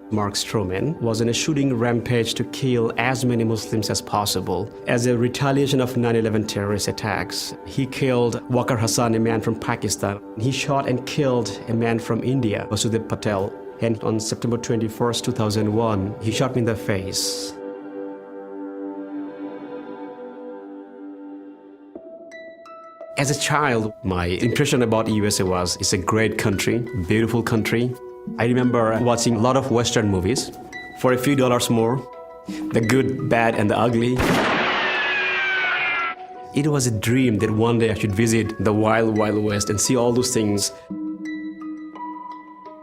Mark Stroman was on a shooting rampage to kill as many Muslims as possible. As a retaliation of 9/11 terrorist attacks, he killed Waqar Hassan, a man from Pakistan. He shot and killed a man from India, Vasudeb Patel. And on September 21st, 2001, he shot me in the face. As a child, my impression about USA was it's a great country, beautiful country. I remember watching a lot of Western movies for a few dollars more, the good, bad, and the ugly. It was a dream that one day I should visit the wild, wild West and see all those things.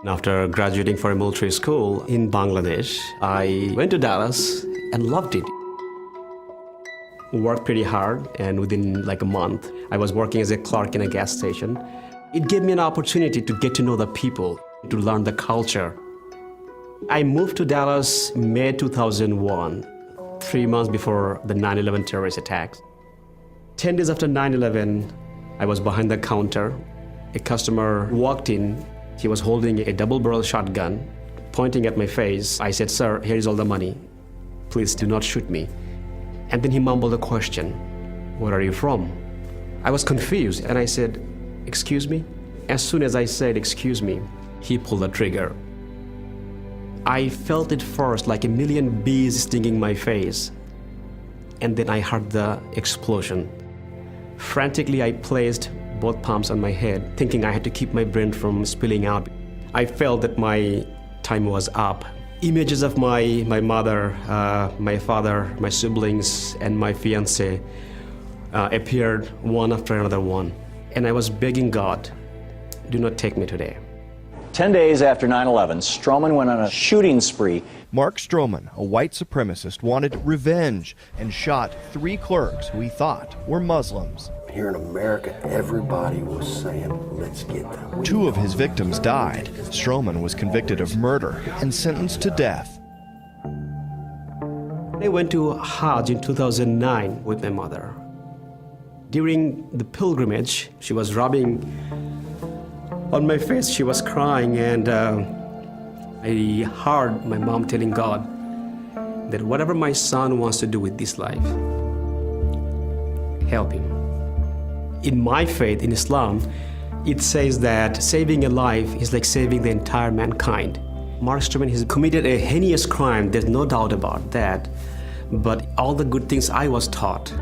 After graduating from a military school in Bangladesh, I went to Dallas and loved it. Worked pretty hard, and within like a month, I was working as a clerk in a gas station. It gave me an opportunity to get to know the people, to learn the culture. I moved to Dallas May 2001, 3 months before the 9/11 terrorist attacks. 10 days after 9/11, I was behind the counter. A customer walked in. He was holding a double-barrel shotgun, pointing at my face. I said, "Sir, here is all the money. Please do not shoot me." And then he mumbled a question, "Where are you from?" I was confused, and I said, "Excuse me?" As soon as I said, "Excuse me," he pulled the trigger. I felt it first like a million bees stinging my face, and then I heard the explosion. Frantically, I placed both palms on my head, thinking I had to keep my brain from spilling out. I felt that my time was up. Images of my mother, my father, my siblings, and my fiancé appeared one after another one. And I was begging God, do not take me today. 10 days after 9/11, Stroman went on a shooting spree. Mark Stroman, a white supremacist, wanted revenge and shot 3 clerks who he thought were Muslims. Here in America, everybody was saying, "Let's get them." 2 of his victims died. Stroman was convicted of murder and sentenced to death. I went to Hajj in 2009 with my mother. During the pilgrimage, she was rubbing on my face. She was crying, and I heard my mom telling God that whatever my son wants to do with this life, help him. In my faith, in Islam, it says that saving a life is like saving the entire mankind. Mark Stroman has committed a heinous crime, there's no doubt about that. But all the good things I was taught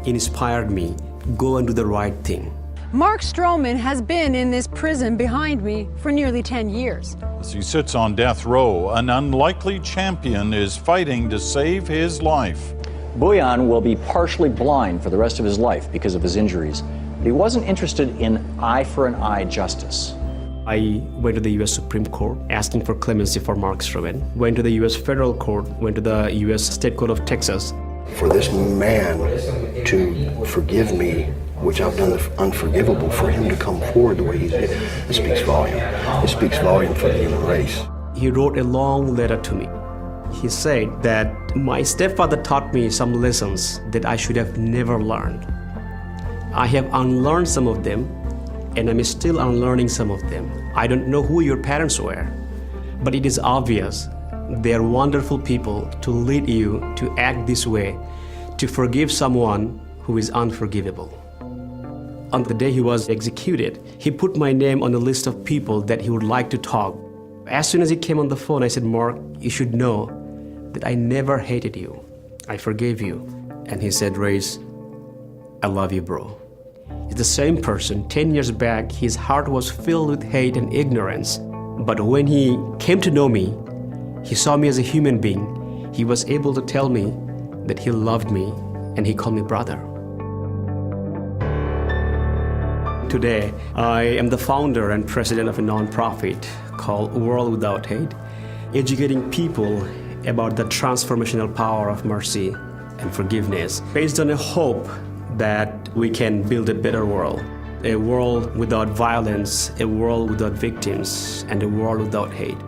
inspired me, go and do the right thing. Mark Stroman has been in this prison behind me for nearly 10 years. As he sits on death row, an unlikely champion is fighting to save his life. Bويan will be partially blind for the rest of his life because of his injuries, but he wasn't interested in eye for an eye justice. I went to the U.S. Supreme Court asking for clemency for Mark Stroman, went to the U.S. Federal Court, went to the U.S. State Court of Texas. For this man to forgive me, which I've done the unforgivable, for him to come forward the way he did, it speaks volume. It speaks volume for the human race. He wrote a long letter to me. He said that my stepfather taught me some lessons that I should have never learned. I have unlearned some of them, and I'm still unlearning some of them. I don't know who your parents were, but it is obvious they are wonderful people to lead you to act this way, to forgive someone who is unforgivable. On the day he was executed, he put my name on a list of people that he would like to talk. As soon as he came on the phone, I said, "Mark, you should know that I never hated you. I forgave you." And he said, "Race, I love you, bro." He's the same person. 10 years back, his heart was filled with hate and ignorance. But when he came to know me, he saw me as a human being. He was able to tell me that he loved me, and he called me brother. Today, I am the founder and president of a nonprofit called World Without Hate, educating people about the transformational power of mercy and forgiveness, based on a hope that we can build a better world, a world without violence, a world without victims, and a world without hate.